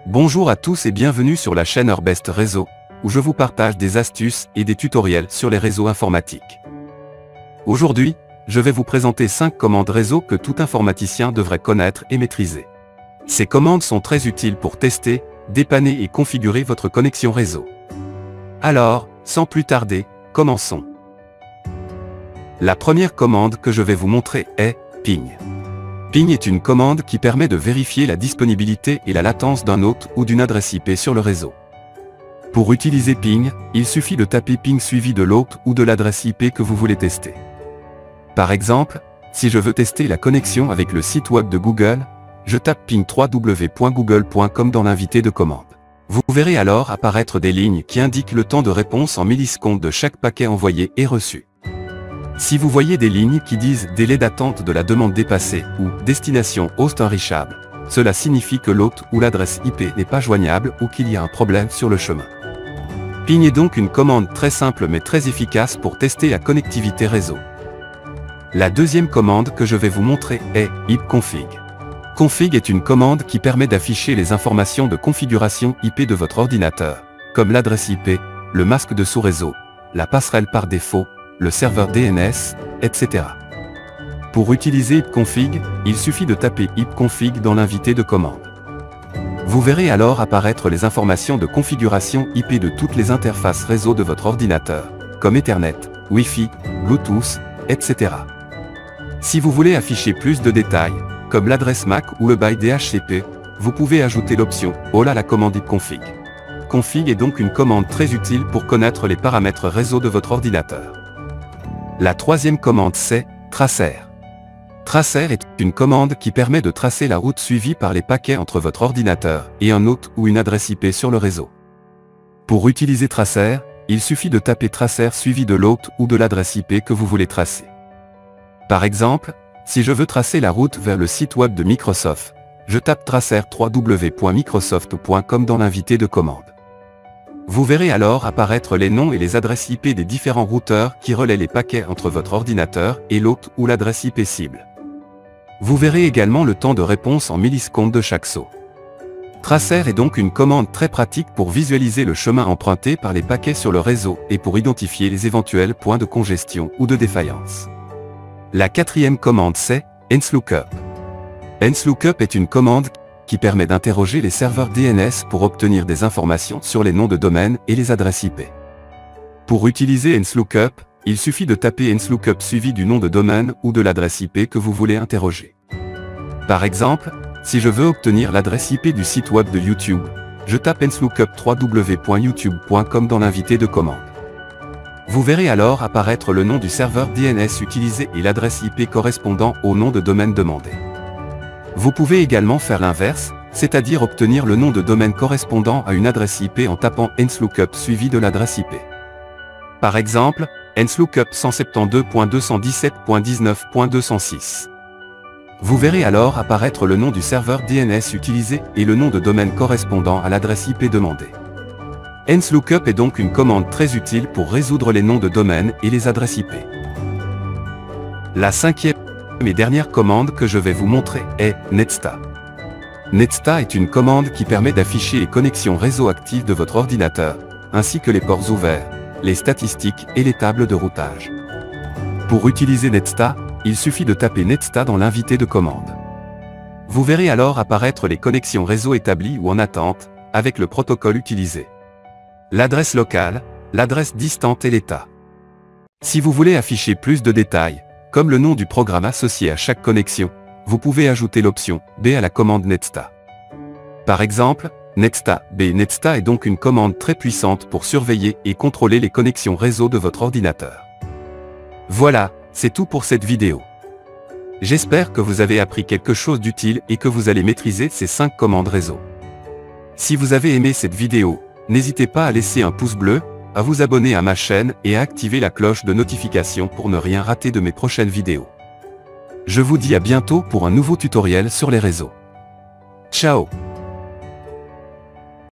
Bonjour à tous et bienvenue sur la chaîne Herbest Réseau, où je vous partage des astuces et des tutoriels sur les réseaux informatiques. Aujourd'hui, je vais vous présenter 5 commandes réseau que tout informaticien devrait connaître et maîtriser. Ces commandes sont très utiles pour tester, dépanner et configurer votre connexion réseau. Alors, sans plus tarder, commençons. La première commande que je vais vous montrer est ping. Ping est une commande qui permet de vérifier la disponibilité et la latence d'un hôte ou d'une adresse IP sur le réseau. Pour utiliser ping, il suffit de taper ping suivi de l'hôte ou de l'adresse IP que vous voulez tester. Par exemple, si je veux tester la connexion avec le site web de Google, je tape ping www.google.com dans l'invité de commande. Vous verrez alors apparaître des lignes qui indiquent le temps de réponse en millisecondes de chaque paquet envoyé et reçu. Si vous voyez des lignes qui disent « délai d'attente de la demande dépassée » ou « destination host inreachable », cela signifie que l'hôte ou l'adresse IP n'est pas joignable ou qu'il y a un problème sur le chemin. Ping est donc une commande très simple mais très efficace pour tester la connectivité réseau. La deuxième commande que je vais vous montrer est ipconfig. Config est une commande qui permet d'afficher les informations de configuration IP de votre ordinateur, comme l'adresse IP, le masque de sous-réseau, la passerelle par défaut, le serveur DNS, etc. Pour utiliser ipconfig, il suffit de taper ipconfig dans l'invité de commande. Vous verrez alors apparaître les informations de configuration IP de toutes les interfaces réseau de votre ordinateur, comme Ethernet, Wi-Fi, Bluetooth, etc. Si vous voulez afficher plus de détails, comme l'adresse MAC ou le byte DHCP, vous pouvez ajouter l'option All à la commande ipconfig. Config est donc une commande très utile pour connaître les paramètres réseau de votre ordinateur. La troisième commande c'est tracer. Tracer est une commande qui permet de tracer la route suivie par les paquets entre votre ordinateur et un hôte ou une adresse IP sur le réseau. Pour utiliser tracer, il suffit de taper tracer suivi de l'hôte ou de l'adresse IP que vous voulez tracer. Par exemple, si je veux tracer la route vers le site web de Microsoft, je tape tracer www.microsoft.com dans l'invité de commande. Vous verrez alors apparaître les noms et les adresses IP des différents routeurs qui relaient les paquets entre votre ordinateur et l'hôte ou l'adresse IP cible. Vous verrez également le temps de réponse en millisecondes de chaque saut. Tracer est donc une commande très pratique pour visualiser le chemin emprunté par les paquets sur le réseau et pour identifier les éventuels points de congestion ou de défaillance. La quatrième commande c'est enslookup. Enslookup est une commande qui permet d'interroger les serveurs DNS pour obtenir des informations sur les noms de domaine et les adresses IP. Pour utiliser enslookup, il suffit de taper enslookup suivi du nom de domaine ou de l'adresse IP que vous voulez interroger. Par exemple, si je veux obtenir l'adresse IP du site web de YouTube, je tape enslookup www.youtube.com dans l'invité de commande. Vous verrez alors apparaître le nom du serveur DNS utilisé et l'adresse IP correspondant au nom de domaine demandé. Vous pouvez également faire l'inverse, c'est-à-dire obtenir le nom de domaine correspondant à une adresse IP en tapant enslookup suivi de l'adresse IP. Par exemple, enslookup 172.217.19.206. Vous verrez alors apparaître le nom du serveur DNS utilisé et le nom de domaine correspondant à l'adresse IP demandée. Enslookup est donc une commande très utile pour résoudre les noms de domaine et les adresses IP. La cinquième et dernière commande que je vais vous montrer est Netsta. Netsta est une commande qui permet d'afficher les connexions réseau actives de votre ordinateur, ainsi que les ports ouverts, les statistiques et les tables de routage. Pour utiliser Netsta, il suffit de taper Netsta dans l'invité de commande. Vous verrez alors apparaître les connexions réseau établies ou en attente, avec le protocole utilisé, l'adresse locale, l'adresse distante et l'état. Si vous voulez afficher plus de détails, comme le nom du programme associé à chaque connexion, vous pouvez ajouter l'option B à la commande Netsta. Par exemple, Netsta B. Netsta est donc une commande très puissante pour surveiller et contrôler les connexions réseau de votre ordinateur. Voilà, c'est tout pour cette vidéo. J'espère que vous avez appris quelque chose d'utile et que vous allez maîtriser ces 5 commandes réseau. Si vous avez aimé cette vidéo, n'hésitez pas à laisser un pouce bleu, à vous abonner à ma chaîne et à activer la cloche de notification pour ne rien rater de mes prochaines vidéos. Je vous dis à bientôt pour un nouveau tutoriel sur les réseaux. Ciao!